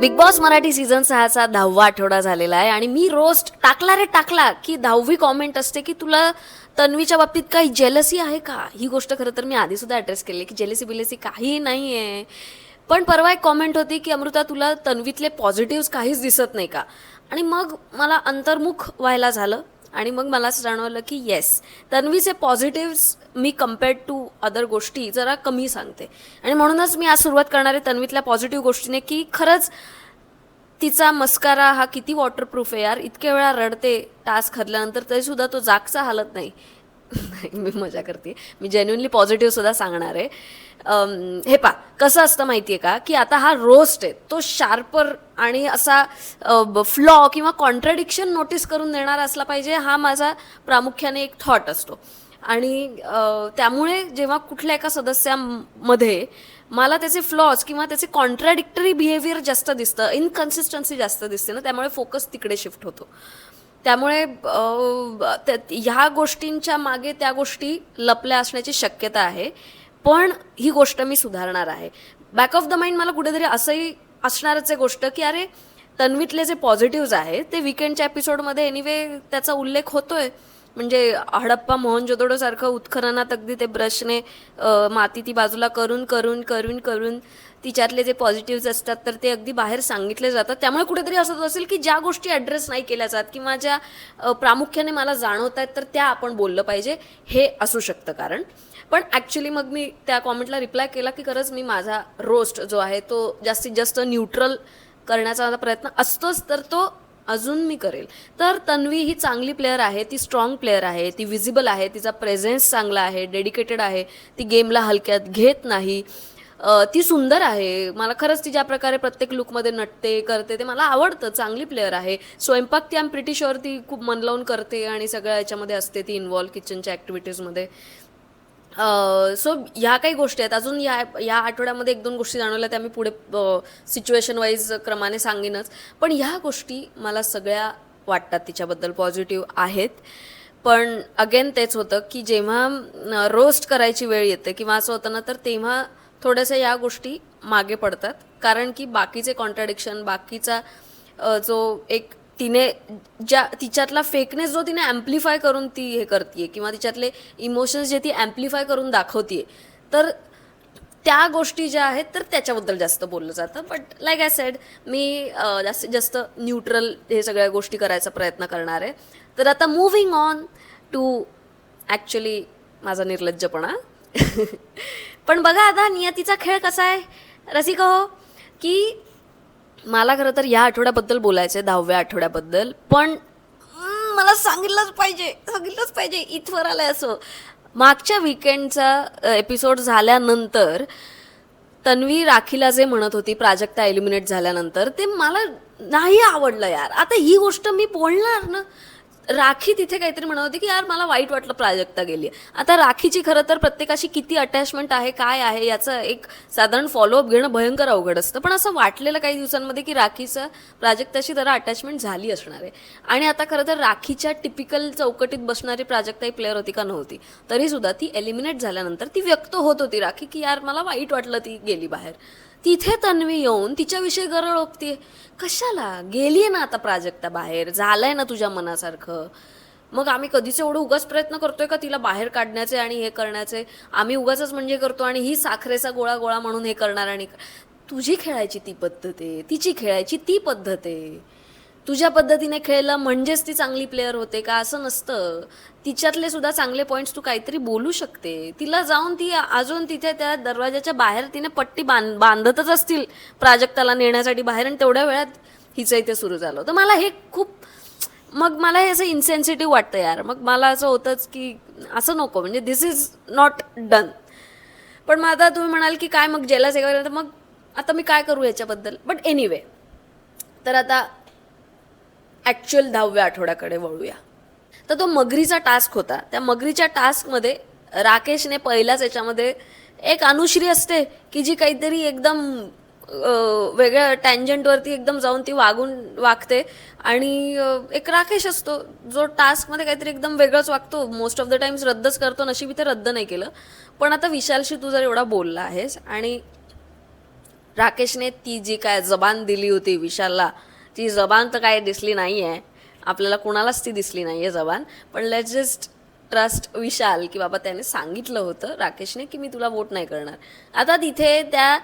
Big boss Marathi season 6चा 10वा आठवडा झालेला आहे आणि मी रोस्ट टाकला रे टाकला की 10वी कॉमेंट असते की तुला तन्वीच्या बाबतीत काही जेलसी आहे का. ही गोष्ट खरं तर मी आधी सुद्धा ॲड्रेस केली की जेलसी बिलेसी काही नाही आहे. पण परवा एक कॉमेंट होती की अमृता तुला तन्वीतले पॉझिटिव्ह काहीच दिसत नाही का. आणि मग मला अंतर्मुख व्हायला झालं आणि मग मला असं जाणवलं की येस, तन्वीचे पॉझिटिव्स मी कम्पेअर्ड टू अदर गोष्टी जरा कमी सांगते. आणि म्हणूनच मी आज सुरुवात करणार आहे तन्वीतल्या पॉझिटिव्ह गोष्टीने की खरंच तिचा मस्कारा हा किती वॉटरप्रूफ आहे यार. इतक्या वेळा रडते टास्क हरल्यानंतर तरीसुद्धा तो जागचा हालत नाही. मी मजा करते, मी जेन्युनली पॉझिटिव्ह सुद्धा सांगणार आहे. हे पा कसं असतं माहिती आहे का की आता हा रोस्ट आहे तो शार्पर आणि असा फ्लॉ किंवा कॉन्ट्रडिक्शन नोटीस करून देणारा असला पाहिजे, हा माझा प्रामुख्याने एक थॉट असतो. आणि त्यामुळे जेव्हा कुठल्या एका सदस्यामध्ये मला त्याचे फ्लॉज किंवा त्याचे कॉन्ट्राडिक्टरी बिहेवियर जास्त दिसतं, इनकन्सिस्टन्सी जास्त दिसते ना, त्यामुळे फोकस तिकडे शिफ्ट होतो. त्यामुळे ह्या गोष्टींच्या मागे त्या गोष्टी लपल्या असण्याची शक्यता आहे. पण ही गोष्ट मी सुधारणार आहे. बॅक ऑफ द माइंड मला कुठेतरी असंही असणारच आहे गोष्ट की अरे तन्वीतले जे पॉझिटिव्ज आहेत ते विकेंडच्या एपिसोडमध्ये एनिवे त्याचा उल्लेख होतोय. म्हणजे हडप्पा मोहनजोदडोसारखं उत्खननात अगदी ते ब्रशने माती ती बाजूला करून करून करून करून तिच्यातले जे पॉझिटिव्ज असतात तर ते अगदी बाहेर सांगितले जातात. त्यामुळे कुठेतरी असं असेल की ज्या गोष्टी ॲड्रेस नाही केल्या जात किंवा ज्या प्रामुख्याने मला जाणवत आहेत तर त्या आपण बोललं पाहिजे, हे असू शकतं कारण. पण ॲक्च्युली मग मी त्या कॉमेंटला रिप्लाय केला की खरंच मी माझा रोस्ट जो आहे तो जास्तीत जास्त न्यूट्रल करण्याचा माझा प्रयत्न असतोच, तर तो अजून मी करेल. तर तन्वी ही चांगली प्लेअर आहे, ती स्ट्रॉंग प्लेअर आहे, ती विजिबल आहे, तिचा प्रेझेन्स चांगला आहे, डेडिकेटेड आहे, ती गेमला हलक्यात घेत नाही, ती सुंदर आहे. मला खरंच ती ज्या प्रकारे प्रत्येक लुकमध्ये नटते करते ते मला आवडतं. चांगली प्लेअर आहे. स्वयंपाक ती आय एम प्रिटी शुअर ती खूप मन लावून करते आणि सगळ्या याच्यामध्ये असते ती इन्व्हॉल्व किचनच्या ॲक्टिव्हिटीजमध्ये. सो ह्या काही गोष्टी आहेत. अजून या आठवड्यामध्ये 1-2 गोष्टी जाणवल्या त्या मी पुढे सिच्युएशन वाईज क्रमाने सांगेनच. पण ह्या गोष्टी मला सगळ्या वाटतात तिच्याबद्दल पॉझिटिव्ह आहेत. पण अगेन तेच होतं की जेव्हा रोस्ट करायची वेळ येते किंवा असं होतं ना, तर तेव्हा थोड्याशा या गोष्टी मागे पडतात. कारण की बाकीचे कॉन्ट्राडिक्शन, बाकीचा जो एक तिने ज्या तिच्यातला फेकनेस जो तिने ॲम्प्लिफाय करून ती हे करते किंवा तिच्यातले इमोशन्स जे ती ॲम्प्लिफाय करून दाखवते, तर त्या गोष्टी ज्या आहेत तर त्याच्याबद्दल जास्त बोललं जातं. बट लाईक आय सेड, मी जास्तीत जास्त न्यूट्रल हे सगळ्या गोष्टी करायचा प्रयत्न करणार आहे. तर आता मूव्हिंग ऑन टू ॲक्च्युली माझा निर्लज्जपणा. पण बघा आता नियतीचा खेळ कसा आहे रसिका हो, की मला खरं तर या आठवड्याबद्दल बोलायचं आहे, 10व्या आठवड्याबद्दल. पण मला सांगितलंच पाहिजे इथवर आलंय असं. मागच्या विकेंडचा एपिसोड झाल्यानंतर तन्वी राखीला जे म्हणत होती प्राजक्ता एलिमिनेट झाल्यानंतर, ते मला नाही आवडलं यार. आता ही गोष्ट मी बोलणार ना. राखी तिथे काहीतरी म्हणत होती की यार मला वाईट वाटलं प्राजक्ता गेली. आता राखीची खरं तर प्रत्येकाशी किती अटॅचमेंट आहे काय आहे याचं एक साधारण फॉलोअप घेणं भयंकर अवघड असतं. पण असं वाटलेलं काही दिवसांमध्ये की राखीचं प्राजक्ताशी जरा अटॅचमेंट झाली असणार आहे. आणि आता खरं तर राखीच्या टिपिकल चौकटीत बसणारी प्राजक्ता ही प्लेअर होती का नव्हती, तरीसुद्धा ती एलिमिनेट झाल्यानंतर ती व्यक्त होत होती राखी की यार मला वाईट वाटलं ती गेली बाहेर. तिथे तन्वी येऊन तिच्याविषयी गरळ ओकते. कशाला गेलीये ना आता प्राजक्ता बाहेर, झालंय ना तुझ्या मनासारखं. मग आम्ही कधीच एवढं उगाच प्रयत्न करतोय का तिला बाहेर काढण्याचे आणि हे करण्याचे. आम्ही उगाचच म्हणजे करतो आणि ही साखरेचा गोळा गोळा म्हणून हे करणार. आणि तुझी खेळायची ती पद्धत आहे, तिची खेळायची ती पद्धत आहे. तुझ्या पद्धतीने खेळलं म्हणजेच ती चांगली प्लेअर होते का, असं नसतं. तिच्यातले सुद्धा चांगले पॉईंट्स तू काहीतरी बोलू शकते. तिला जाऊन ती अजून तिथे त्या दरवाजाच्या बाहेर तिने पट्टी बांधतच असतील प्राजक्ताला नेण्यासाठी बाहेर, आणि तेवढ्या वेळात हिचं इथे सुरू झालं होतं. मला हे खूप, मग मला हे असं इन्सेन्सिटिव्ह वाटतं यार. मग मला असं होतंच की असं नको, म्हणजे दिस इज नॉट डन. पण मग आता तुम्ही म्हणाल की काय मग जेलस वगैरे, तर मग आता मी काय करू याच्याबद्दल. बट एनिवे, तर आता ॲक्च्युअल 10व्या आठवड्याकडे वळूया. तर तो मगरीचा टास्क होता. त्या मगरीच्या टास्कमध्ये राकेशने पहिल्याच याच्यामध्ये एक अनुश्री असते की जी काहीतरी एकदम वेगळ्या टँजंटवरती एकदम जाऊन ती वागते. आणि एक राकेश असतो जो टास्कमध्ये काहीतरी एकदम वेगळंच वागतो. मोस्ट ऑफ द टाइम्स रद्दच करतो. नशिबी ते रद्द नाही केलं. पण आता विशालशी तू जर एवढा बोलला आहेस आणि राकेशने ती जी काय जबान दिली होती विशालला, ती जबान तर काय दिसली नाही आहे आपल्याला, कोणालाच ती दिसली नाही आहे जबान. पण लेट्स जस्ट ट्रस्ट विशाल की बाबा त्याने सांगितलं होतं राकेशने की मी तुला वोट नाही करणार. आता तिथे त्या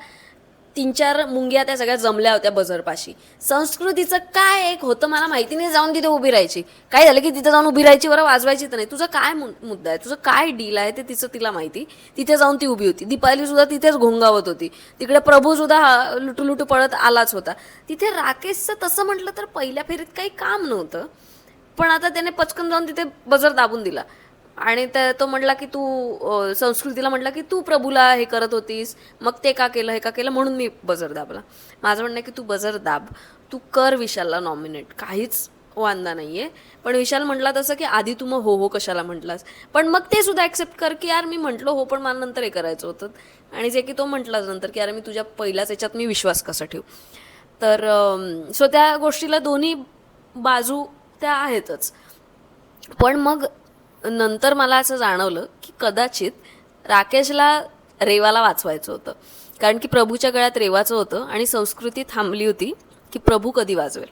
3-4 मुंग्या त्या सगळ्या जमल्या होत्या बझरपाशी. संस्कृतीचं काय एक होतं मला माहिती नाही, जाऊन तिथे उभी राहायची. काय झालं की तिथे जाऊन उभी राहायची, बरं वाजवायची तर नाही. तुझा काय मुद्दा आहे, तुझं काय डील आहे ते तिचं तिला माहिती. तिथे जाऊन ती उभी होती. दीपाली सुद्धा तिथेच घोंगावत होती. तिकडे प्रभू सुद्धा लुटू पळत आलाच होता. तिथे राकेशचं तसं म्हटलं तर पहिल्या फेरीत काही काम नव्हतं, पण आता त्याने पचकन जाऊन तिथे बजर दाबून दिला. आणि तो म्हटला की तू संस्कृतीला म्हटला की तू प्रभूला हे करत होतीस, मग ते का केलं हे का केलं म्हणून मी बजर दाबला. माझं म्हणणं आहे की तू बजर दाब, तू कर विशालला नॉमिनेट, काहीच वांदा नाही आहे. पण विशाल म्हटला तसं की आधी तू मग हो कशाला म्हटलास, पण मग ते सुद्धा ॲक्सेप्ट कर की यार मी म्हटलो हो पण मला नंतर हे करायचं होतं. आणि जे की तो म्हटलाच नंतर की यार मी तुझ्या पहिल्याच याच्यात मी विश्वास कसा ठेवू. तर सो त्या गोष्टीला दोन्ही बाजू त्या आहेतच. पण मग नंतर मला असं जाणवलं की कदाचित राकेशला रेवाला वाचवायचं होतं, कारण की प्रभूच्या गळ्यात रेवाचं होतं आणि संस्कृती थांबली होती की प्रभू कधी वाजवेल.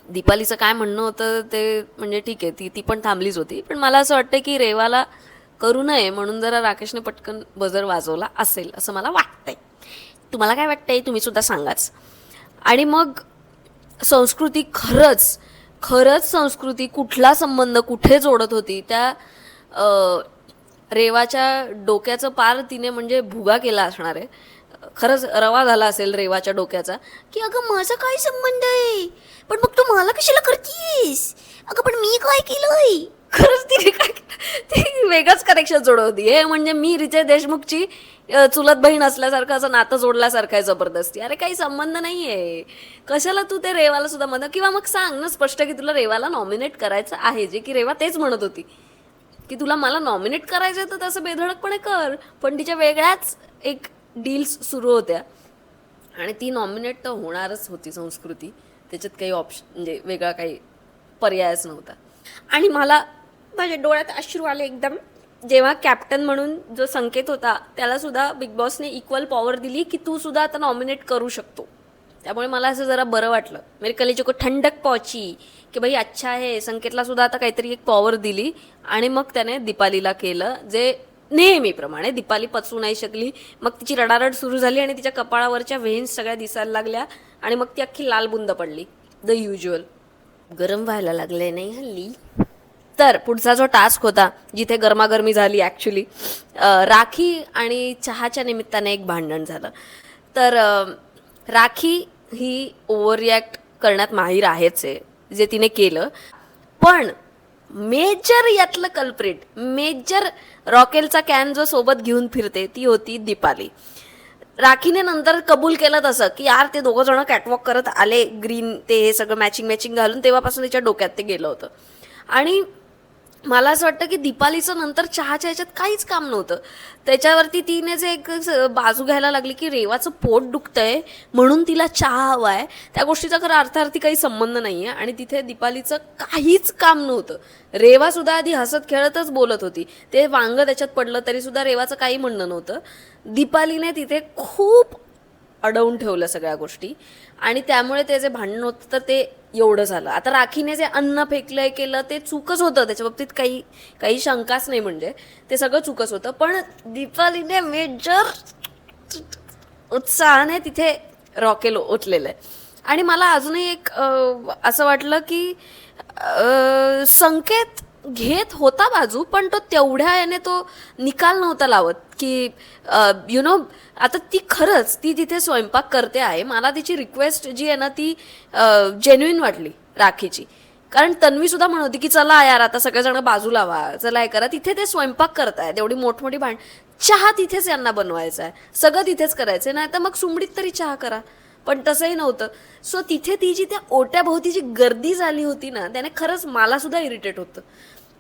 दीपालीचं काय म्हणणं होतं ते म्हणजे ठीक आहे, ती पण थांबलीच होती. पण मला असं वाटतं की रेवाला करू नये म्हणून जरा राकेशने पटकन बजर वाजवला असेल असं मला वाटतंय. तुम्हाला काय वाटतंय तुम्ही सुद्धा सांगाच. आणि मग संस्कृती खरंच संस्कृती कुठला संबंध कुठे जोडत होती त्या रेवाच्या डोक्याचं पार तिने म्हणजे भुगा केला असणार आहे. खरंच रवा झाला असेल रेवाच्या डोक्याचा की अगं माझा काय संबंध आहे, पण मग तू मला कशाला करतीयस, अगं पण मी काय केलंय. खरंच तिने काय ती वेगळंच कनेक्शन जोडवती. हे म्हणजे मी रितेश देशमुखची चुलत बहीण असल्यासारखं असं नातं जोडल्यासारखं आहे जबरदस्ती. अरे काही संबंध नाही आहे, कशाला तू ते रेवाला सुद्धा म्हणा, किंवा मग सांग ना स्पष्ट की तुला रेवाला नॉमिनेट करायचं आहे, जे की रेवा तेच म्हणत होती की तुला मला नॉमिनेट करायचं तर तसं बेधडकपणे कर. पण तिच्या वेगळ्याच एक डील्स सुरू होत्या आणि ती नॉमिनेट तर होणारच होती संस्कृती, त्याच्यात काही ऑप्शन म्हणजे वेगळा काही पर्यायच नव्हता. आणि मला माझ्या डोळ्यात अश्रू आले एकदम जेव्हा कॅप्टन म्हणून जो संकेत होता त्याला सुद्धा बिग बॉसने इक्वल पॉवर दिली की तू सुद्धा आता नॉमिनेट करू शकतो. त्यामुळे मला असं जरा बरं वाटलं, मेरे कलेजे को ठंडक पहुंची की भाई अच्छा आहे. संकेतला सुद्धा आता काहीतरी एक पॉवर दिली आणि मग त्याने दीपालीला केलं, जे नेहमीप्रमाणे दीपाली पचवू नाही शकली. मग तिची रडारड सुरू झाली आणि तिच्या कपाळावरच्या व्हेन्स सगळ्या दिसायला लागल्या आणि मग ती अख्खी लाल बुंद पडली. द युज्युअल गरम व्हायला लागले नाही हल्ली. तर पुढचा जो टास्क होता जिथे गरमागरमी झाली ॲक्च्युली, राखी आणि चहाच्या निमित्ताने एक भांडण झालं. तर राखी ही ओव्हर रिॲक्ट करण्यात माहीर आहेच आहे, जे तिने केलं. पण मेजर यातलं कल्प्रिट, मेजर रॉकेलचा कॅन जो सोबत घेऊन फिरते ती होती दीपाली. राखीने नंतर कबूल केलं तसं की यार ते दोघं जण कॅटवॉक करत आले, ग्रीन ते हे सगळं मॅचिंग घालून, तेव्हापासून तिच्या डोक्यात ते गेलं होतं. आणि मला असं वाटतं की दीपालीचं नंतर चहाच्या ह्याच्यात काहीच काम नव्हतं. त्याच्यावरती तिने जे एक बाजू घ्यायला लागली की रेवाचं पोट दुखतंय म्हणून तिला चहा हवा आहे, त्या गोष्टीचा खरं अर्थार्थी काही संबंध नाही आहे. आणि तिथे दीपालीचं काहीच काम नव्हतं. रेवासुद्धा आधी हसत खेळतच बोलत होती, ते वांग त्याच्यात पडलं तरीसुद्धा रेवाचं काही म्हणणं नव्हतं. दीपालीने तिथे खूप अडवून ठेवलं सगळ्या गोष्टी आणि त्यामुळे ते जे भांडण होतं तर ते एवढं झालं. आता राखीने जे अन्न फेकलं केलं ते चूकच होतं, त्याच्या बाबतीत काही शंकाच नाही, म्हणजे ते सगळं चूकच होतं. पण दीपालीने मेजर उत्साहाने तिथे रॉकेल ओतलेलं आहे. आणि मला अजूनही एक असं वाटलं की संकेत घेत होता बाजू, पण तो तेवढ्या याने तो निकाल नव्हता लावत की आता ती खरंच ती तिथे स्वयंपाक करते आहे. मला तिची रिक्वेस्ट जी आहे ना ती जेन्युइन वाटली राखीची, कारण तन्वी सुद्धा म्हणत होती की चला यार आता सगळेजण बाजूला व्हा, चला हे करा. तिथे ते स्वयंपाक करतायत, एवढी मोठमोठी चहा तिथेच यांना बनवायचा आहे, सगळं तिथेच करायचं, नाही तर मग सुमडीत तरी चहा करा. पण तसंही नव्हतं. सो तिथे ती जी त्या ओट्याभोवती जी गर्दी झाली होती ना, त्याने खरंच मला सुद्धा इरिटेट होतं.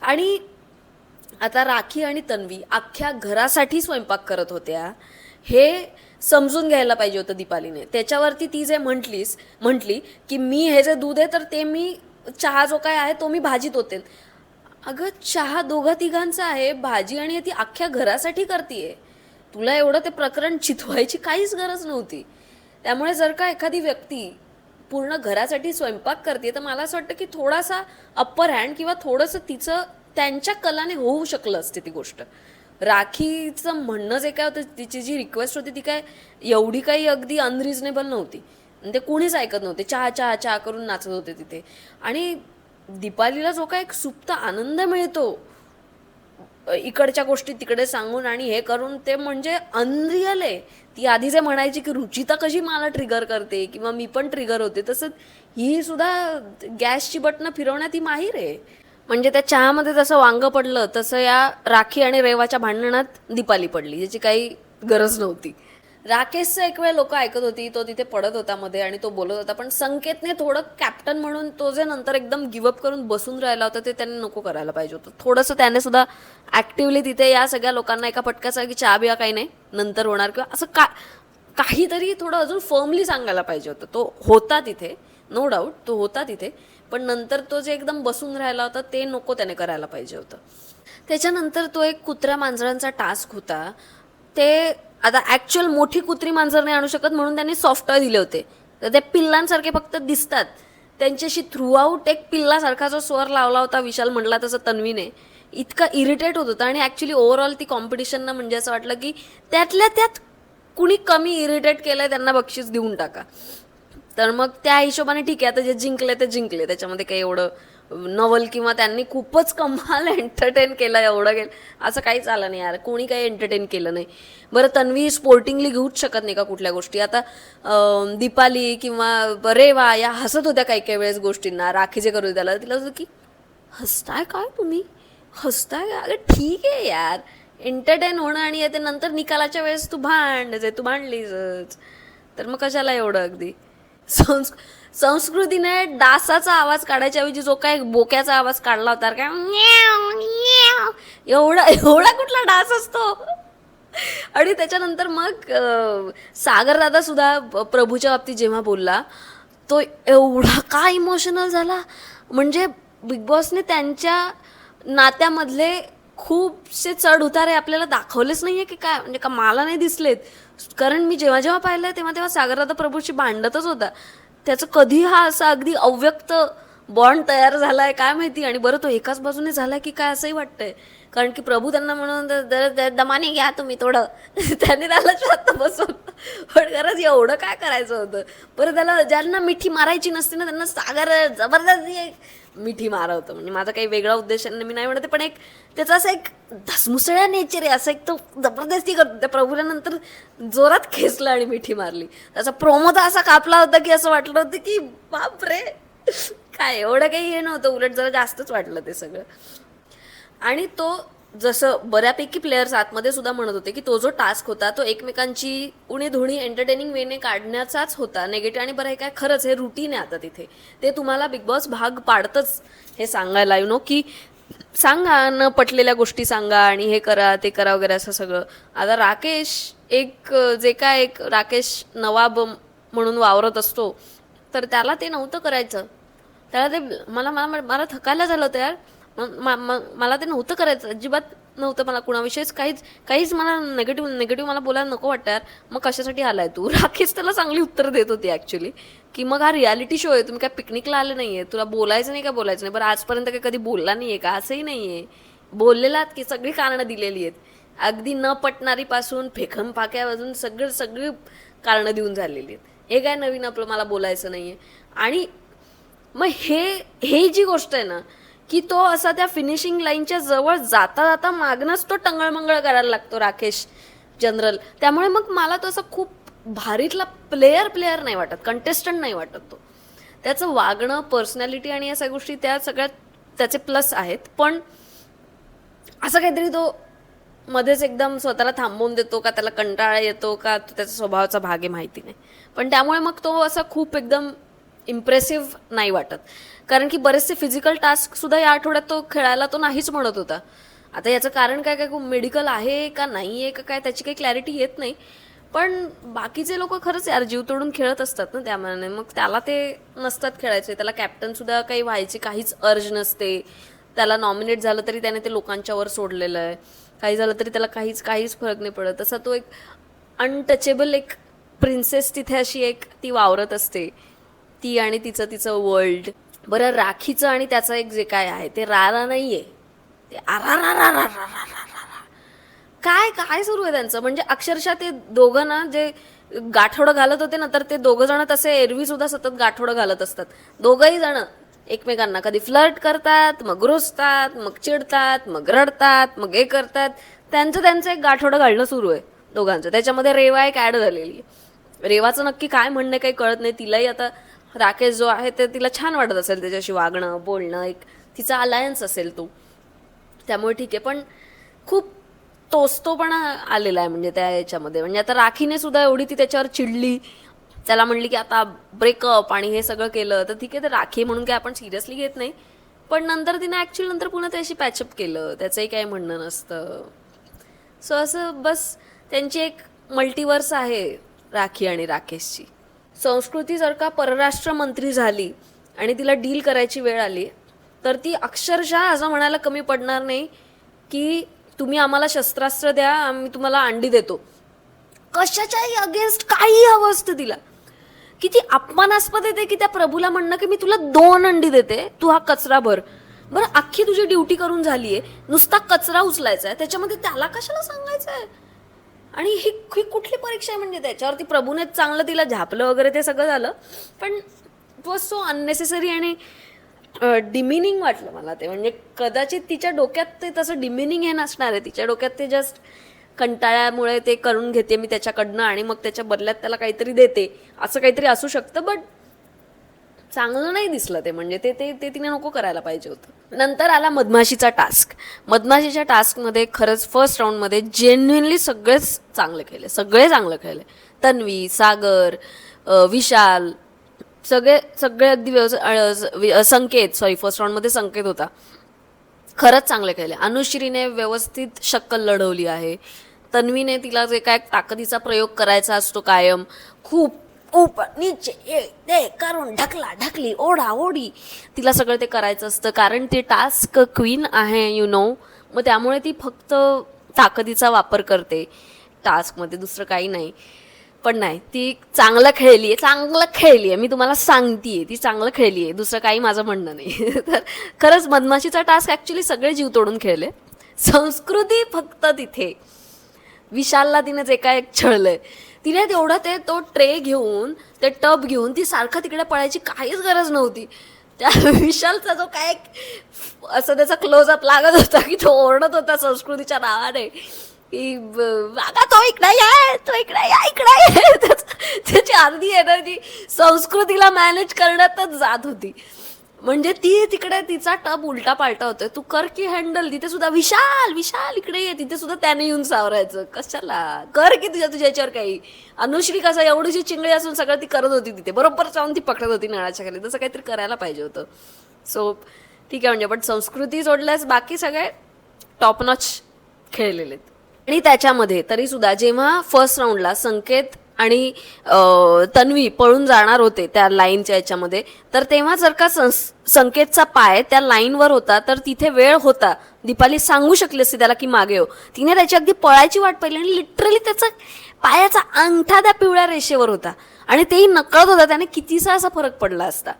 आणि आता राखी आणि तन्वी अख्ख्या घरासाठी स्वयंपाक करत होत्या हे समजून घ्यायला पाहिजे होतं दीपालीने. त्याच्यावरती ती जे म्हटली की मी हे जे दूध आहे तर ते मी चहा जो काय आहे तो मी भाजीत होते. अगं चहा दोघं तिघांचा आहे, भाजी आणि ती अख्ख्या घरासाठी करतीये. तुला एवढं ते प्रकरण चितवायची काहीच गरज नव्हती. त्यामुळे जर का एखादी व्यक्ती पूर्ण घरासाठी स्वयंपाक करते तर मला असं वाटतं की थोडासा अप्पर हँड किंवा थोडंसं तिचं त्यांच्या कलाने होऊ शकलं असते ती गोष्ट. राखीचं म्हणणं जे काय होतं, तिची जी रिक्वेस्ट होती ती काय एवढी काही अगदी अनरिजनेबल नव्हती. आणि ते कोणीच ऐकत नव्हते. चहा चहा चहा करून नाचत होते तिथे. आणि दीपालीला जो काय एक सुप्त आनंद मिळतो इकडच्या गोष्टी तिकडे सांगून आणि हे करून, ते म्हणजे अनरिअल आहे. ती आधी जे म्हणायची की रुचिता कशी मला ट्रिगर करते किंवा मी पण ट्रिगर होते, तसं ही सुद्धा गॅसची बटणं फिरवण्यात ही माहीर आहे. म्हणजे त्या चहामध्ये जसं वांग पडलं तसं या राखी आणि रेवाच्या भांडणात दीपाली पडली, ज्याची काही गरज नव्हती. राकेशचं एक वेळ लोक ऐकत होती, तो तिथे पडत होता मध्ये आणि तो बोलत होता, पण संकेतने थोडं कॅप्टन म्हणून तो जे नंतर एकदम गिवअप करून बसून राहिला होता ते त्याने नको करायला पाहिजे होतं. थोडंसं त्याने सुद्धा ॲक्टिव्हली तिथे या सगळ्या लोकांना एका पटक्याचा की चहा बिया काही नाही नंतर होणार किंवा असं काहीतरी थोडं अजून फर्मली सांगायला पाहिजे होतं. तो होता तिथे, नो डाऊट तो होता तिथे, पण नंतर तो जे एकदम बसून राहिला होता ते नको त्याने करायला पाहिजे होतं. त्याच्यानंतर तो एक कुत्र्या मांजरांचा टास्क होता. ते आता ॲक्च्युअल मोठी कुत्री मांजर नाही आणू शकत म्हणून त्यांनी सॉफ्टवेअर दिले होते, तर ते पिल्लांसारखे फक्त दिसतात. त्यांच्याशी थ्रूआउट एक पिल्लासारखा जो स्वर लावला होता विशाल म्हटला तसं तन्वीने, इतका इरिटेट होत होता. आणि ॲक्च्युली ओव्हरऑल ती कॉम्पिटिशनना म्हणजे असं वाटलं की त्यातल्या त्यात कुणी कमी इरिटेट केलं आहे त्यांना बक्षीस देऊन टाका. तर मग त्या हिशोबाने ठीक आहे, आता जे जिंकले ते जिंकले, त्याच्यामध्ये काही एवढं नवल किंवा त्यांनी खूपच कमाल एंटरटेन केलं एवढं गेलं असं काहीच आलं नाही यार. कोणी काही एंटरटेन केलं नाही. बरं, तन्वी स्पोर्टिंगली घेऊच शकत नाही का कुठल्या गोष्टी? आता दीपाली किंवा रेवा या हसत होत्या काही काही वेळेस गोष्टींना. राखी जे करू त्याला तिला असं की हसताय काय तुम्ही, हसताय? अरे ठीक आहे यार, एंटरटेन होणं आणि येते नंतर निकालाच्या वेळेस तू तू भांडलीच, तर मग कशाला एवढं अगदी. संस्कृतीने डासाचा आवाज काढायच्या ऐवजी जो काय बोक्याचा आवाज काढला होता काय, एवढा एवढा कुठला डास असतो. आणि त्याच्यानंतर मग सागर दादा सुद्धा प्रभूच्या बाबतीत जेव्हा बोलला तो एवढा का इमोशनल झाला. म्हणजे बिग बॉसने त्यांच्या नात्यामधले खूपसे चढ उतारे आपल्याला दाखवलेच नाहीये की काय, म्हणजे का मला नाही दिसलेत. कारण मी जेव्हा जेव्हा पाहिलं तेव्हा तेव्हा सागरदादा प्रभूशी भांडतच होता. त्याचं कधी हा असा अगदी अव्यक्त बॉन्ड तयार झालाय काय माहिती. आणि बरं तो एकाच बाजूने झालाय की काय असंही वाटतंय, कारण की प्रभू त्यांना म्हणून दमाने घ्या तुम्ही थोडं त्यांनी त्याला शांत बसवलं. पण खरंच एवढं काय करायचं होतं. बरं, त्याला ज्यांना मिठी मारायची नसते ना त्यांना सागर जबरदस्ती मिठी मारवतं. म्हणजे माझा काही वेगळा उद्देश मी नाही म्हणते, पण एक त्याचा असं एक धसमुसळ्या नेचर आहे, असं एक तो जबरदस्ती करतो. त्या प्रभूला नंतर जोरात खेचलं आणि मिठी मारली. त्याचा प्रोमो तर असा कापला होता की असं वाटलं होतं की बापरे, काय एवढं काही हे नव्हतं, उलट जरा जास्तच वाटलं ते सगळं. आणि तो जसं बऱ्यापैकी प्लेयर्स आतमध्ये सुद्धा म्हणत होते की तो जो टास्क होता तो एकमेकांची उणी धुणी एंटरटेनिंग वेने काढण्याचाच होता, नेगेटिव्ह. आणि बरं, हे काय खरंच हे रुटीन आहे आता तिथे, ते तुम्हाला बिग बॉस भाग पाडतंच हे सांगायला, की सांगा न पटलेल्या गोष्टी सांगा आणि हे करा ते करा वगैरे असं सगळं. आता राकेश एक जे काय एक राकेश नवाब म्हणून वावरत असतो, तर त्याला ते नव्हतं करायचं. त्याला ते मला थकायला झालं होतं यार. मला ते नव्हतं करायचं, अजिबात नव्हतं. मला कुणाविषयीच काहीच मला नेगेटिव्ह मला बोलायला नको वाटतं यार. मग कशासाठी आलाय तू? राकेश त्याला चांगली उत्तर देत होती ॲक्च्युली, की मग हा रियालिटी शो आहे, तुम्ही काय पिकनिकला आले नाही आहे, तुला बोलायचं नाही का बोलायचं नाही. बरं, आजपर्यंत काही कधी बोलला नाही आहे का? असंही नाही आहे. बोललेलात की सगळी कारणं दिलेली आहेत, अगदी न पटणारीपासून फेकम फाक्यापासून सगळी कारणं देऊन झालेली आहेत. हे काय नवीन आपलं मला बोलायचं नाही आहे. आणि मग हे जी गोष्ट आहे ना की तो असा त्या फिनिशिंग लाईनच्या जवळ जाता जाता मागणंच तो टंगळमंगळ करायला लागतो राकेश जनरल. त्यामुळे मग मला तो असं खूप भारीतला प्लेयर नाही वाटत, कंटेस्टंट नाही वाटत. तो त्याचं वागणं, पर्सनॅलिटी आणि या सगळ्या गोष्टी त्या सगळ्यात त्याचे प्लस आहेत, पण असं काहीतरी तो मध्येच एकदम स्वतःला थांबवून देतो का, त्याला कंटाळा येतो का, तो त्याचा स्वभावाचा भाग आहे माहिती नाही. पण त्यामुळे मग तो असा खूप एकदम इम्प्रेसिव्ह नाही वाटत. कारण की बरेचसे फिजिकल टास्क सुद्धा या आठवड्यात तो खेळायला तो नाहीच म्हणत होता. आता याचं कारण काय मेडिकल आहे का नाही आहे का काय त्याची काही क्लॅरिटी येत नाही. पण बाकीचे लोक खरंच यार जीव तोडून खेळत असतात ना, त्यामुळे मग त्याला ते नसतात खेळायचे. त्याला कॅप्टन सुद्धा काही व्हायची काहीच अर्ज नसते. त्याला नॉमिनेट झालं तरी त्याने ते लोकांच्यावर सोडलेलं आहे. काही झालं तरी त्याला काहीच फरक नाही पडत. तसा तो एक अनटचेबल एक प्रिन्सेस तिथे अशी एक ती वावरत असते, ती आणि तिचं तिचं वर्ल्ड. बरं, राखीचं आणि त्याचं एक जे काय आहे ते रारा नाही आहे, ते काय काय सुरू आहे त्यांचं. म्हणजे अक्षरशः ते दोघं ना जे गाठोडं घालत होते ना, तर ते दोघं जण तसे एरवी सुद्धा सतत गाठोडं घालत असतात. दोघंही जण एकमेकांना कधी फ्लर्ट करतात, मग रुसतात, मग चिडतात, मग रडतात, मग हे करतात. त्यांचं एक गाठोडं घालणं सुरू आहे दोघांचं. त्याच्यामध्ये रेवा एक ॲड झालेली आहे. रेवाचं नक्की काय म्हणणं काही कळत नाही. तिलाही आता राकेश जो आहे ते तिला छान वाटत असेल, त्याच्याशी वागणं बोलणं, एक तिचा अलायन्स असेल तो, त्यामुळे ठीक आहे. पण खूप तोचतोपणा आलेला आहे म्हणजे त्या याच्यामध्ये. म्हणजे आता राखीने सुद्धा एवढी ती त्याच्यावर चिडली, त्याला म्हणली की आता ब्रेकअप आणि हे सगळं केलं, तर ठीक आहे, तर राखी म्हणून काय आपण सिरियसली घेत नाही. पण नंतर तिने ॲक्च्युअली नंतर पुन्हा त्याशी पॅचअप केलं, त्याचंही काही म्हणणं नसतं. सो असं बस त्यांची एक मल्टिवर्स आहे राखी आणि राकेशची. संस्कृती जर का परराष्ट्र मंत्री झाली आणि तिला डील करायची वेळ आली, तर ती अक्षरशः असं म्हणायला कमी पडणार नाही की तुम्ही आम्हाला शस्त्रास्त्र द्या, आम्ही तुम्हाला अंडी देतो. कशाच्याही अगेन्स्ट काही हवं असतं तिला. किती अपमानास्पद येते की त्या प्रभूला म्हणणं की मी तुला 2 अंडी देते, तू हा कचरा भर. बरं, अख्खी तुझी ड्युटी करून झालीये, नुसता कचरा उचलायचा आहे, त्याच्यामध्ये त्याला कशाला सांगायचं आहे. आणि ही कुठली परीक्षा आहे म्हणजे. त्याच्यावरती प्रभूनेच चांगलं तिला झापलं वगैरे, ते सगळं झालं, पण इट वॉज सो अननेसेसरी आणि डिमिनिंग वाटलं मला ते. म्हणजे कदाचित तिच्या डोक्यात ते तसं डिमिनिंग हे नसणार आहे, तिच्या डोक्यात ते जस्ट कंटाळ्यामुळे ते करून घेते मी त्याच्याकडनं आणि मग त्याच्या बदल्यात त्याला काहीतरी देते, असं काहीतरी असू शकतं. बट चांगलं नाही दिसलं ते. म्हणजे ते ते ते तिने नको करायला पाहिजे होतं. नंतर आला मधमाशीचा टास्क. मधमाशीच्या टास्कमध्ये खरंच फर्स्ट राऊंडमध्ये जेन्युइनली सगळेच चांगले खेळले, सगळे चांगले खेळले. तन्वी, सागर, विशाल, सगळे अगदी संकेत, फर्स्ट राऊंडमध्ये संकेत होता, खरंच चांगले खेळले. अनुश्रीने व्यवस्थित शक्कल लढवली आहे. तन्वीने तिला जे काय ताकदीचा प्रयोग करायचा असतो कायम, खूप ऊपर नीचे ते करून ढकली ओढा ओढी, तिला सगळं ते करायचं असतं कारण ती टास्क क्वीन आहे यू नो. मग त्यामुळे ती फक्त ताकदीचा वापर करते टास्कमध्ये, दुसरं काही नाही. पण नाही, ती चांगलं खेळली आहे, मी तुम्हाला सांगतेय ती चांगलं खेळली आहे, दुसरं काही माझं म्हणणं नाही. तर खरंच मधमाशीचा टास्क ॲक्च्युली सगळे जीव तोडून खेळले. संस्कृती फक्त तिथे विशालला तिने जे काय छळलंय, तिने तेवढं तो ट्रे घेऊन, ते टब घेऊन ती सारखं तिकडे पळायची काहीच गरज नव्हती. त्या विशालचा जो काय असं त्याचा क्लोजअप लागत होता की तो ओरडत होता संस्कृतीच्या नावाने की बघा तो इकडे आहे, तो इकडे. त्याची अर्धी एनर्जी संस्कृतीला मॅनेज करण्यातच जात होती. म्हणजे ती तिकडे तिचा टब उलटा पालटा होतोय, तू कर की हँडल. तिथे सुद्धा विशाल इकडे ये, तिथे सुद्धा त्याने येऊन सावरायचं. कशाला, कर की तुझ्याच्यावर काही. अनुश्री कसं एवढीशी चिंगळी असून सगळं ती करत होती तिथे, बरोबर जाऊन ती पकडत होती नळाच्या खाली, तसं काहीतरी करायला पाहिजे होतं. सो ठीक आहे म्हणजे. पण संस्कृती जोडल्यास बाकी सगळे टॉप नॉच खेळलेले आहेत. आणि त्याच्यामध्ये तरी सुद्धा जेव्हा फर्स्ट राऊंडला संकेत आणि तन्वी पळून जाणार होते त्या लाईनच्या याच्यामध्ये, तर तेव्हा जर का संकेतचा पाय त्या लाईनवर होता तर तिथे वेळ होता, दीपाली सांगू शकली असती त्याला की मागे हो. तिने त्याची अगदी पळायची वाट पाहिली आणि लिटरली त्याचा पायाचा अंगठा त्या पिवळ्या रेषेवर होता आणि तेही नकळत होता. त्याने कितीसा असा फरक पडला असता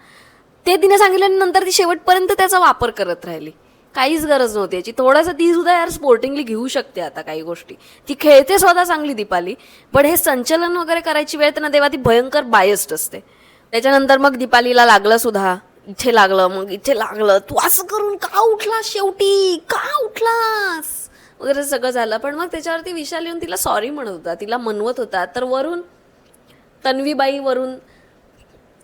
ते तिने सांगितल्यानंतर ती शेवटपर्यंत त्याचा वापर करत राहिली. काहीच गरज नव्हती याची. थोडंसं ती सुद्धा यार स्पोर्टिंगली घेऊ शकते आता काही गोष्टी. ती खेळते स्वतः चांगली दीपाली, पण हे संचलन वगैरे करायची वेळ तर ना तेव्हा ती भयंकर बायस्ड असते. त्याच्यानंतर मग दीपालीला लागलं सुद्धा, इथे लागलं मग इथे लागलं, तू असं करून का उठलास शेवटी, का उठलास वगैरे सगळं झालं. पण मग त्याच्यावरती विशाल येऊन तिला सॉरी म्हणत होता, तिला मनवत होता. तर वरून तन्वीबाई वरून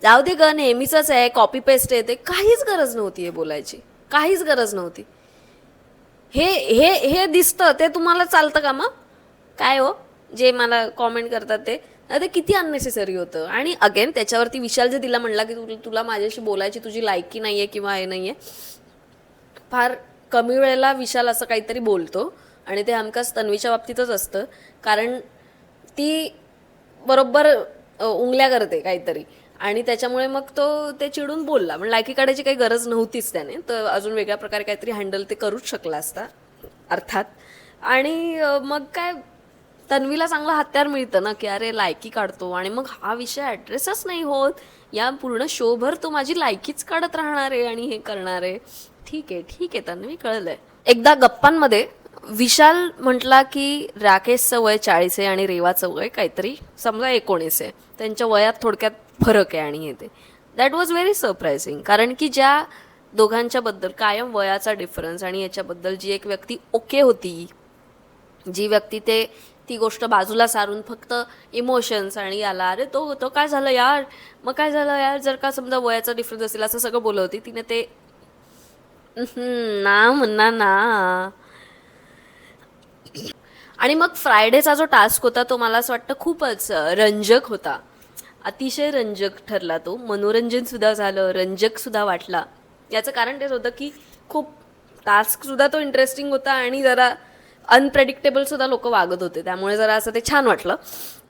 जाऊ दे ग नेहमीच आहे, कॉपी पेस्ट आहे, ते काहीच गरज नव्हती हे बोलायची, काहीच गरज नव्हती. हे हे हे दिसतं ते तुम्हाला चालतं का मग काय हो, जे मला कॉमेंट करतात ते किती अननेसेसरी होतं. आणि अगेन त्याच्यावरती विशाल जे तिला म्हणला की तुला माझ्याशी बोलायची तुझी लायकी नाही आहे किंवा हे नाही आहे. फार कमी वेळेला विशाल असं काहीतरी बोलतो आणि ते हमखास तन्वीच्या बाबतीतच असतं, कारण ती बरोबर उंगल्या करते काहीतरी आणि त्याच्यामुळे मग ते चिडून बोलला. पण लायकी काढायची काही गरज नव्हतीच त्याने, तर अजून वेगळ्या प्रकारे काहीतरी हँडल ते करूच शकला असता अर्थात. आणि मग काय तन्वीला चांगलं हत्यार मिळतं ना, की अरे लायकी काढतो आणि मग हा विषय ॲड्रेसच नाही होत. या पूर्ण शोभर तो माझी लायकीच काढत राहणार आहे आणि हे करणार आहे. ठीक आहे तन्वी, कळलंय. एकदा गप्पांमध्ये विशाल म्हटला की राकेशचं वय 40 आहे आणि रेवाचं वय काहीतरी समजा 19 आहे. त्यांच्या वयात थोडक्यात फरक आहे आणि हे ते दॅट वॉज व्हेरी सरप्रायझिंग. कारण की ज्या दोघांच्या बद्दल कायम वयाचा डिफरन्स आणि याच्याबद्दल जी एक व्यक्ती ओके होती, जी व्यक्ती ती गोष्ट बाजूला सारून फक्त इमोशन्स आणि याला अरे तो काय झालं यार, मग काय झालं यार, जर का समजा वयाचा डिफरन्स असेल असं सगळं बोलत होती, तिने ते ना म्हणणार ना. आणि मग फ्रायडेचा जो टास्क होता तो मला असं वाटतं खूपच रंजक होता. अतिशय रंजक ठरला तो. मनोरंजन सुद्धा झालं, रंजक सुद्धा वाटला. याचं कारण तेच होतं की खूप टास्क सुद्धा तो इंटरेस्टिंग होता आणि जरा अनप्रेडिक्टेबल सुद्धा लोक वागत होते, त्यामुळे जरा असं ते छान वाटलं.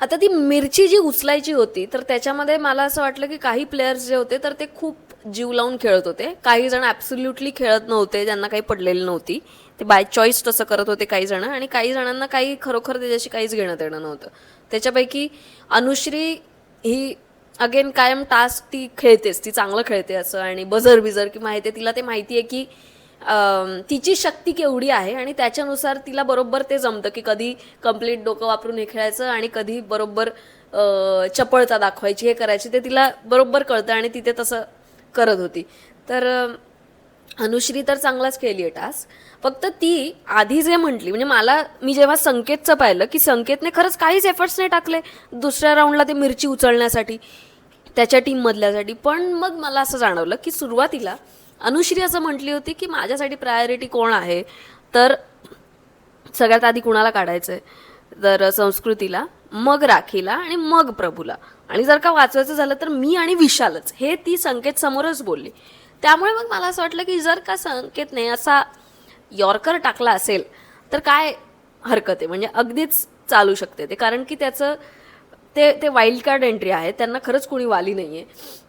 आता ती मिरची जी उचलायची होती तर त्याच्यामध्ये मला असं वाटलं की काही प्लेयर्स जे होते तर ते खूप जीव लावून खेळत होते. काही जण ॲब्सोल्युटली खेळत नव्हते, ज्यांना काही पडलेली नव्हती, ते बाय चॉईस तसं करत होते काही जण. आणि काही जणांना काही खरोखर त्याच्याशी काहीच घेणं देणं नव्हतं. त्याच्यापैकी अनुश्री ही अगेन कायम टास्क ती खेळतेच, ती चांगलं खेळते असं, आणि बझर बिझर की माहिती आहे तिला, ते माहिती आहे की तिची शक्ती केवढी आहे आणि त्याच्यानुसार तिला बरोबर ते जमतं की कधी कंप्लीट डोकं वापरून हे खेळायचं आणि कधी बरोबर चपळता दाखवायची, हे करायची, ते तिला बरोबर कळतं आणि ती ते तसं करत होती. तर अनुश्री तर चांगलाच खेळली आहे टास्क. फक्त ती आधी जे म्हटली, म्हणजे मी जेव्हा संकेतचं पाहिलं की संकेतने खरंच काहीच एफर्ट्स नाही टाकले दुसऱ्या राऊंडला ते मिरची उचलण्यासाठी त्याच्या टीममधल्यासाठी. पण मग मला असं जाणवलं की सुरुवातीला अनुश्री असं म्हटली होती की माझ्यासाठी प्रायोरिटी कोण आहे, तर सगळ्यात आधी कुणाला काढायचं आहे, तर संस्कृतीला, मग राखीला आणि मग प्रभूला, आणि जर का वाचवायचं झालं तर मी आणि विशालच, हे ती संकेत समोरच बोलली. त्यामुळे मग मला असं वाटलं की जर का संकेतने असा यॉर्कर टाकला असेल तर काय हरकत आहे, म्हणजे अगदीच चालू शकते ते. कारण की त्याचं ते वाईल्ड कार्ड एंट्री आहे, त्यांना खरंच कोणी वाली नाही आहे.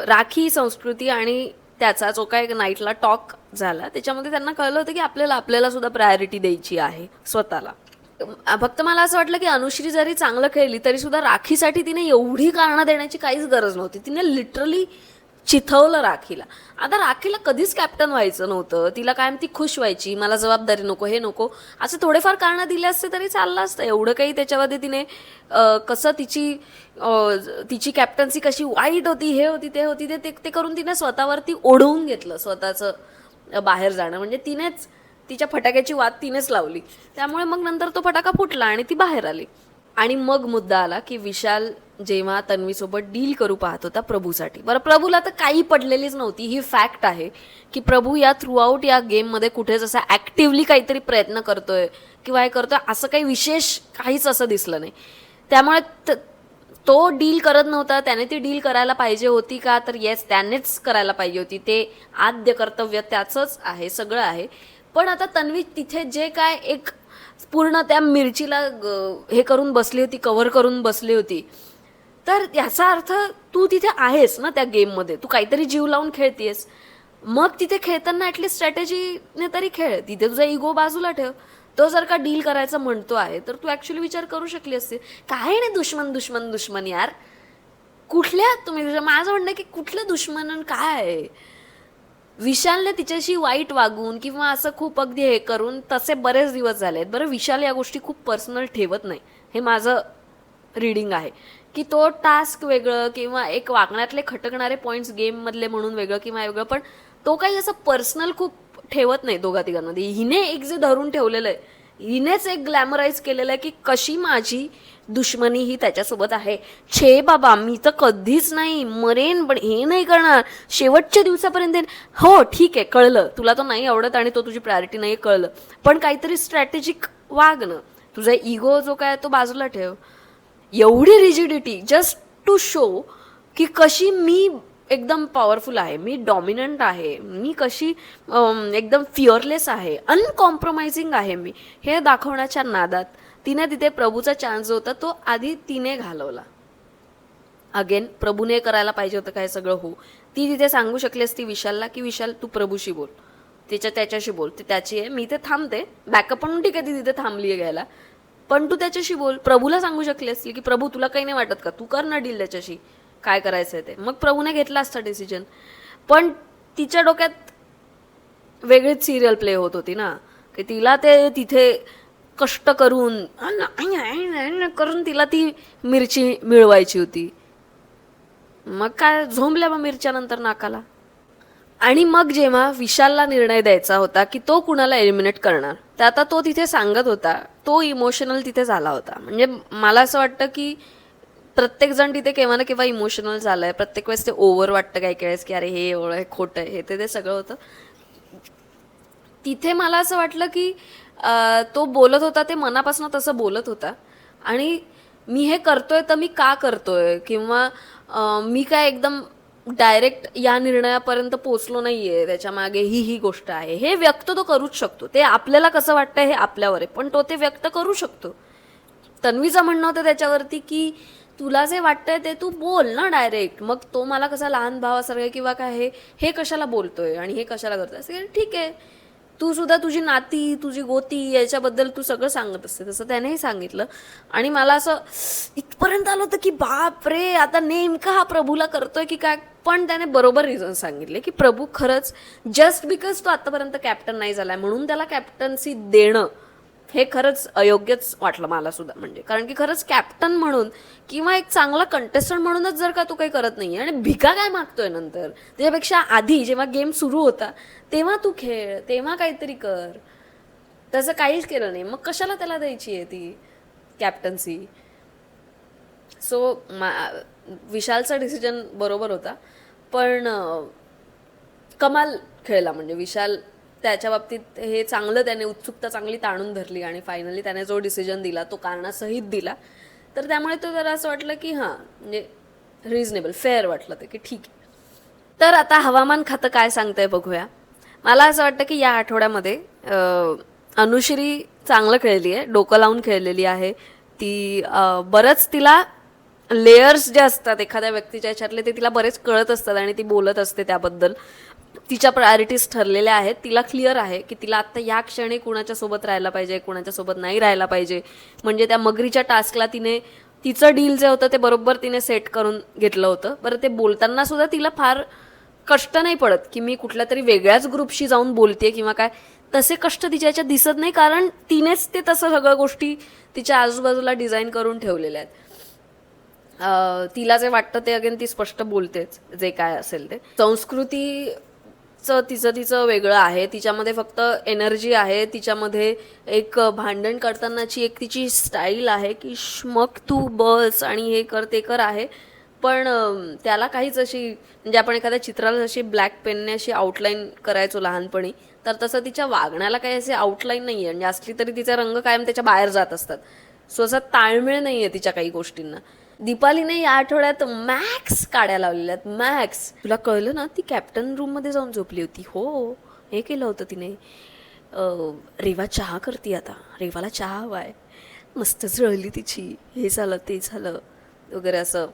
राखी, संस्कृती आणि त्याचा जो काय नाईटला टॉक झाला त्याच्यामध्ये त्यांना कळलं होतं की आपल्याला सुद्धा प्रायोरिटी द्यायची आहे स्वतःला. फक्त मला असं वाटलं की अनुश्री जरी चांगलं खेळली तरी सुद्धा राखीसाठी तिने एवढी कारणं देण्याची काहीच गरज नव्हती. तिने लिटरली चिथवलं राखीला. आता राखीला कधीच कॅप्टन व्हायचं नव्हतं, तिला कायम ती खुश व्हायची, मला जबाबदारी नको, हे नको, असे थोडेफार कारणं दिले असते तरी चाललं असतं. एवढं काही त्याच्यामध्ये तिने कसं तिची कॅप्टन्सी कशी वाईट होती, हे होती, ते होती, ते करून तिने स्वतःवरती ओढवून घेतलं स्वतःचं बाहेर जाणं. म्हणजे तिनेच तिच्या फटाक्याची वात तिनेच लावली. त्यामुळे मग नंतर तो फटाका फुटला आणि ती बाहेर आली. आणि मग मुद्दा आला की विशाल जेव्हा तन्वीसोबत डील करू पाहत होता प्रभूसाठी. बरं, प्रभूला तर काही पडलेलीच नव्हती, ही फॅक्ट आहे की प्रभू या थ्रूआउट या गेममध्ये कुठेच असा ॲक्टिव्हली काहीतरी प्रयत्न करतोय किंवा हे करतोय असं काही विशेष काहीच असं दिसलं नाही. त्यामुळे तो डील करत नव्हता. त्याने ती डील करायला पाहिजे होती का, तर येस, त्यानेच करायला पाहिजे होती. ते आद्य कर्तव्य त्याचंच आहे, सगळं आहे. पण आता तन्वी तिथे जे काय एक पूर्ण त्या मिरचीला हे करून बसली होती, कव्हर करून बसली होती, तर याचा अर्थ तू तिथे आहेस ना त्या गेममध्ये, तू काहीतरी जीव लावून खेळतेस. मग तिथे खेळताना ॲटलिस्ट स्ट्रॅटेजीने तरी खेळ, तिथे तुझा इगो बाजूला ठेव. तो जर का डील करायचं म्हणतो आहे तर तू ॲक्च्युली विचार करू शकली असते. काय नाही दुश्मन दुश्मन दुश्मन यार, कुठल्या तुम्ही, माझं म्हणणं की कुठलं दुश्मन काय आहे. विशालने तिच्याशी वाईट वागून किंवा असं खूप अगदी हे करून तसे बरेच दिवस झाले आहेत. बरं, विशाल या गोष्टी खूप पर्सनल ठेवत नाही, हे माझं रीडिंग आहे की तो टास्क वेगळं किंवा एक वागण्यातले खटकणारे पॉईंट्स गेममधले म्हणून वेगळं किंवा वेगळं, पण तो काही असं पर्सनल खूप ठेवत नाही दोघा तिघांमध्ये. हिने एक जे धरून ठेवलेलं आहे, हिनेच एक ग्लॅमराईज केलेलं आहे की कशी माझी दुश्मनी ही त्याच्यासोबत आहे. छे बाबा, मी तर कधीच नाही, मरेन पण हे नाही करणार, शेवटच्या दिवसापर्यंत. हो ठीक आहे, कळलं तुला तो नाही आवडत आणि तो तुझी प्रायोरिटी नाही, कळलं, पण काहीतरी स्ट्रॅटेजिक वाग ना. तुझा इगो जो काय तो बाजूला ठेव. एवढी रिजिडिटी जस्ट टू शो की कशी मी एकदम पॉवरफुल आहे, मी डॉमिनंट आहे, मी कशी एकदम फिअरलेस आहे, अनकॉम्प्रोमाइजिंग आहे मी, हे दाखवण्याच्या नादात तिने तिथे प्रभूचा चान्स जो होता तो आधी तिने घालवला. अगेन प्रभूने करायला पाहिजे होतं काय सगळं. हो, ती तिथे सांगू शकली असती विशालला की विशाल तू प्रभूशी बोल, त्याच्याशी बोल, ते त्याची आहे, मी ते थांबते, बॅकअप म्हणून ठीक आहे, ती तिथे थांबली आहे घ्यायला, पण तू त्याच्याशी बोल. प्रभूला सांगू शकली असली की प्रभू तुला काही नाही वाटत का, तू कर ना डील त्याच्याशी, काय करायचंय ते. मग प्रभूने घेतला असता डिसिजन. पण तिच्या डोक्यात वेगळीच सिरियल प्ले होत होती ना, की तिला ते तिथे कष्ट करून करून तिला ती मिरची मिळवायची होती. मग काय झोंबल्या मग मिरच्यानंतर नाकाला. आणि मग जेव्हा विशालला निर्णय द्यायचा होता की तो कुणाला एलिमिनेट करणार, तर आता तो तिथे सांगत होता, तो इमोशनल तिथे झाला होता. म्हणजे मला असं वाटतं की प्रत्येकजण तिथे केव्हा ना केव्हा इमोशनल झालंय. प्रत्येक वेळेस ते ओव्हर वाटतं काही काही वेळेस की अरे हे एवढं हे खोटं आहे, हे ते सगळं होतं. तिथे मला असं वाटलं की तो बोलत होता ते मनापासून तसं बोलत होता. आणि मी हे करतोय तर मी का करतोय, किंवा मी काय एकदम डायरेक्ट या निर्णयापर्यंत पोचलो नाहीये, त्याच्या मागे ही गोष्ट आहे, हे व्यक्त तो करूच शकतो. ते आपल्याला कसं वाटतं हे आपल्यावर आहे, पण तो ते व्यक्त करू शकतो. तन्वीचं म्हणणं होतं त्याच्यावरती की तुला जे वाटतंय ते तू बोल ना डायरेक्ट. मग तो मला कसा लहान भावासारखा किंवा काय हे कशाला बोलतोय आणि हे कशाला करतोय, असं ठीक आहे. तू सुद्धा तुझी नाती, तुझी गोती याच्याबद्दल तू सगळं सांगत असते, तसं त्यानेही सांगितलं. आणि मला असं इथपर्यंत आलं होतं की बाप रे, आता नेमका हा प्रभूला करतोय की काय. पण त्याने बरोबर रिझन सांगितले की प्रभू खरंच जस्ट बिकॉज तो आतापर्यंत कॅप्टन नाही झालाय म्हणून त्याला कॅप्टन्सी देणं हे खरंच अयोग्यच वाटलं मला सुद्धा. म्हणजे कारण की खरंच कॅप्टन म्हणून किंवा एक चांगला कंटेस्टंट म्हणूनच जर का तू काही करत नाहीये आणि भिका काय मागतोय नंतर, त्याच्यापेक्षा आधी जेव्हा गेम सुरू होता तेव्हा तू खेळ, तेव्हा काहीतरी कर. तसं काहीच केलं नाही, मग कशाला त्याला द्यायची आहे ती कॅप्टन्सी. सो विशालचा डिसिजन बरोबर होता. पण कमाल खेळला म्हणजे विशाल. त्याच्या बाबतीत हे चांगलं, त्याने उत्सुकता चांगली ताणून धरली आणि फायनली त्याने जो डिसिजन दिला तो कारणासहित दिला. तर त्यामुळे तो जरा असं वाटलं की हां म्हणजे रिझनेबल फेअर वाटलं ते, की ठीक आहे. तर आता हवामान खातं काय सांगतंय बघूया. मला असं वाटतं की या आठवड्यामध्ये अनुश्री चांगलं खेळली आहे, डोकं लावून खेळलेली आहे ती. बरंच तिला लेयर्स जे असतात एखाद्या व्यक्तीच्या ह्याच्यातले ते तिला बरेच कळत असतात आणि ती बोलत असते त्याबद्दल. तिच्या प्रायोरिटीज ठरलेल्या आहेत, तिला क्लिअर आहे की तिला आत्ता या क्षणी कुणाच्या सोबत राहायला पाहिजे, कुणाच्या सोबत नाही राहायला पाहिजे. म्हणजे त्या मगरीच्या टास्कला तिने तिचं डील जे होतं ते बरोबर तिने सेट करून घेतलं होतं. बरं ते बोलताना सुद्धा तिला फार कष्ट नाही पडत की मी कुठल्या तरी वेगळ्याच ग्रुपशी जाऊन बोलते किंवा काय, तसे कष्ट तिच्या याच्यात दिसत नाही, कारण तिनेच ते तसं सगळ्या गोष्टी तिच्या आजूबाजूला डिझाईन करून ठेवलेल्या आहेत. तिला जे वाटतं ते अगेन ती स्पष्ट बोलतेच, जे काय असेल ते. संस्कृतीचं तिचं वेगळं आहे, तिच्यामध्ये फक्त एनर्जी आहे, तिच्यामध्ये एक भांडण करतानाची एक तिची स्टाईल आहे की मग तू बस आणि हे कर ते कर आहे. पण त्याला काहीच अशी, म्हणजे आपण एखाद्या चित्राला जशी ब्लॅक पेनने अशी आउटलाईन करायचो लहानपणी, तर तसं तिच्या वागण्याला काही असे आउटलाईन नाही आहे. म्हणजे असली तरी तिचा रंग कायम त्याच्या बाहेर जात असतात. सो असा ताळमेळ नाही आहे तिच्या काही गोष्टींना. दीपालीने या आठवड्यात मॅक्स काड्या लावलेल्या आहेत, मॅक्स. तुला कळलं ना, ती कॅप्टन रूममध्ये जाऊन झोपली होती. हो, हे केलं होतं तिने. रेवा चहा करते आता, रेवाला चहा हवाय, मस्त जळली तिची, हे झालं ते झालं वगैरे असं.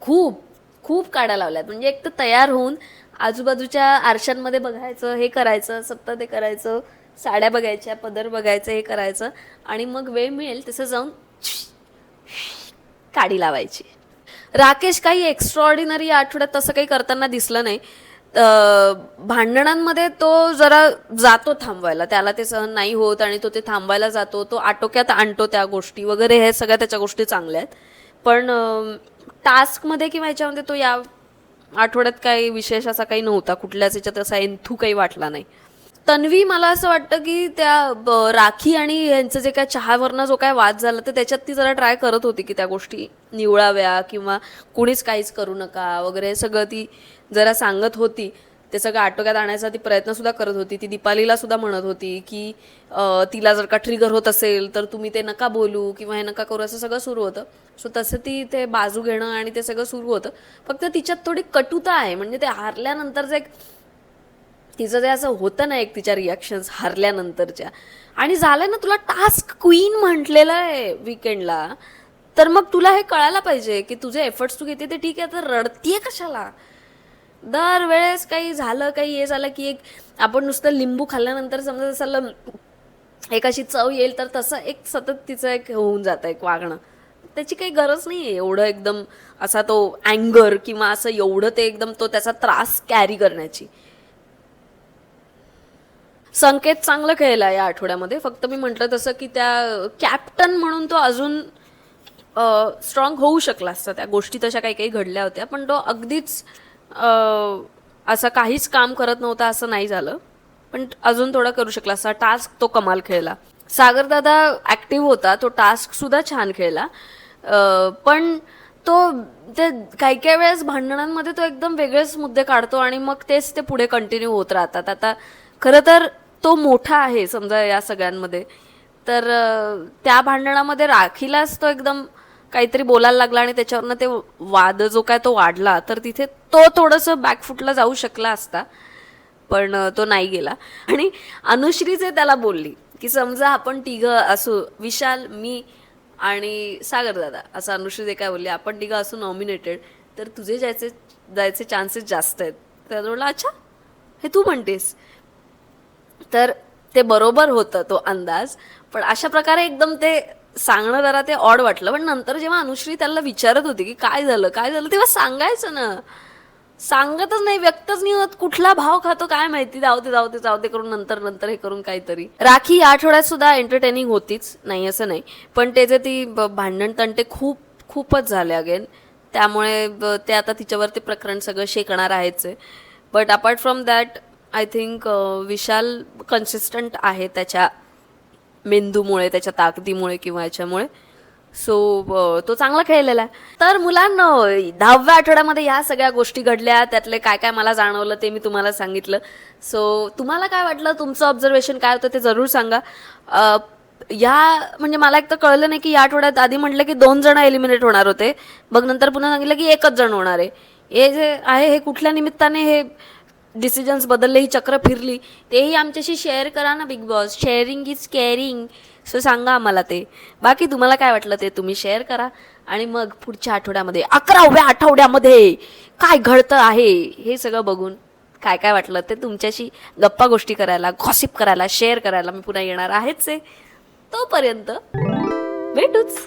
खूप खूप काड्या लावल्यात. म्हणजे एक तर तयार होऊन आजूबाजूच्या आरशांमध्ये बघायचं, हे करायचं, सत्ता ते करायचं, साड्या बघायच्या, पदर बघायचं, हे करायचं, आणि मग वेळ मिळेल तसं जाऊन काडी लावायची. राकेश काही एक्स्ट्राऑर्डिनरी या आठवड्यात तसं काही करताना दिसलं नाही. भांडणांमध्ये तो जरा जातो थांबवायला, त्याला ते सहन नाही होत आणि तो ते थांबवायला जातो, तो आटोक्यात आणतो त्या गोष्टी वगैरे, हे सगळ्या त्याच्या गोष्टी चांगल्या आहेत. पण टास्कमध्ये किंवा ह्याच्यामध्ये तो या आठवड्यात काही विशेष असा काही नव्हता, कुठल्याच ह्याच्यात असा एंथू काही वाटला नाही. तन्वी, मला असं वाटतं की त्या राखी आणि यांचं जे काय चहावरनं जो काय वाद झाला तर त्याच्यात ती जरा ट्राय करत होती की त्या गोष्टी निवळाव्या किंवा कुणीच काहीच करू नका वगैरे सगळं ती जरा सांगत होती. ते सगळं आटोक्यात आणायचा ती प्रयत्नसुद्धा करत होती. ती दीपालीला सुद्धा म्हणत होती की तिला जर का ट्रिगर होत असेल तर तुम्ही ते नका बोलू किंवा हे नका करू, असं सगळं सुरू होतं. सो तसं ती ते बाजू घेणं आणि ते सगळं सुरू होतं. फक्त तिच्यात थोडी कटुता आहे. म्हणजे ते हारल्यानंतरचं एक तिचं जे असं होतं ना, एक तिच्या रिॲक्शन्स हारल्यानंतरच्या, आणि झालं ना, तुला टास्क क्वीन म्हटलेलं आहे विकेंडला, तर मग तुला हे कळायला पाहिजे की तुझे एफर्ट्स तू घेते ते ठीक आहे, तर रडतीये कशाला. दरवेळेस काही झालं, काही हे झालं की एक आपण नुसतं लिंबू खाल्ल्यानंतर समजा जसं एक अशी चव येईल तर तसं एक सतत तिचं एक होऊन जातं एक वागणं. त्याची काही गरज नाही आहे एवढं एकदम असा तो अँगर किंवा असं एवढं ते एकदम तो त्याचा त्रास कॅरी करण्याची. संकेत चांगलं खेळला या आठवड्यामध्ये. फक्त मी म्हटलं तसं की त्या कॅप्टन म्हणून तो अजून स्ट्रॉंग होऊ शकला असता. त्या गोष्टी तशा काही काही घडल्या होत्या पण तो अगदीच असं काहीच काम करत नव्हता असं नाही झालं. पण अजून थोडा करू शकला असता. टास्क तो कमाल खेळला. सागरदादा ॲक्टिव्ह होता, तो टास्क सुद्धा छान खेळला. पण तो ते काही काही वेळेस भांडणांमध्ये तो एकदम वेगळेच मुद्दे काढतो आणि मग तेच ते पुढे कंटिन्यू होत राहतात. आता खरं तर तो मोठा आहे समजा या सगळ्यांमध्ये, तर त्या भांडणामध्ये राखीलाच तो एकदम काहीतरी बोलायला लागला आणि त्याच्यावरनं ते वाद जो काय तो वाढला, तर तिथे तो थोडंसं बॅकफुटला जाऊ शकला असता पण तो नाही गेला. आणि अनुश्रीचे त्याला बोलली की समजा आपण तिघं असू, विशाल, मी आणि सागरदादा, असं अनुश्री काय बोलली, आपण तिघं असू नॉमिनेटेड तर तुझे जायचे चान्सेस जास्त आहेत. तर बोलला अच्छा हे तू म्हणतेस. तर ते बरोबर होतं तो अंदाज. पण अशा प्रकारे एकदम ते सांगणं जरा ते ऑड वाटलं. पण नंतर जेव्हा अनुश्री त्याला विचारत होती की काय झालं तेव्हा सांगायचं ना. सांगतच नाही, व्यक्तच नाही होत. कुठला भाव खातो काय माहिती. जाऊ दे करून नंतर हे करून काहीतरी. राखी या आठवड्यात सुद्धा एंटरटेनिंग होतीच, नाही असं नाही. पण ते जे ती भांडण तंटे खूपच झाले अगेन. त्यामुळे ते आता तिच्यावरती प्रकरण सगळं शेकणार आहेच आहे. But apart from that I think Vishal consistent आहे त्याच्या मेंदूमुळे, त्याच्या ताकदीमुळे किंवा याच्यामुळे. सो तो चांगला खेळलेला आहे. तर मुलांना 10व्या आठवड्यामध्ये ह्या सगळ्या गोष्टी घडल्या, त्यातले काय काय मला जाणवलं ते मी तुम्हाला सांगितलं. सो तुम्हाला काय वाटलं, तुमचं ऑब्झर्वेशन काय होतं ते जरूर सांगा. म्हणजे मला एक तर कळलं नाही की या आठवड्यात आधी म्हटलं की 2 जण एलिमिनेट होणार होते, मग नंतर पुन्हा सांगितलं की 1च जण होणार आहे. हे जे आहे हे कुठल्या निमित्ताने हे डिसिजन्स बदलले, ही चक्र फिरली, तेही आमच्याशी शेअर करा ना Bigg Boss. Sharing is caring. So सांगा आम्हाला ते. बाकी तुम्हाला काय वाटलं ते तुम्ही शेअर करा. आणि मग पुढच्या आठवड्यामध्ये 11व्या आठवड्यामध्ये काय घडतं आहे हे सगळं बघून काय काय वाटलं ते तुमच्याशी गप्पा गोष्टी करायला, गॉसिप करायला, शेअर करायला मी पुन्हा येणार आहेच आहे. तोपर्यंत भेटूच.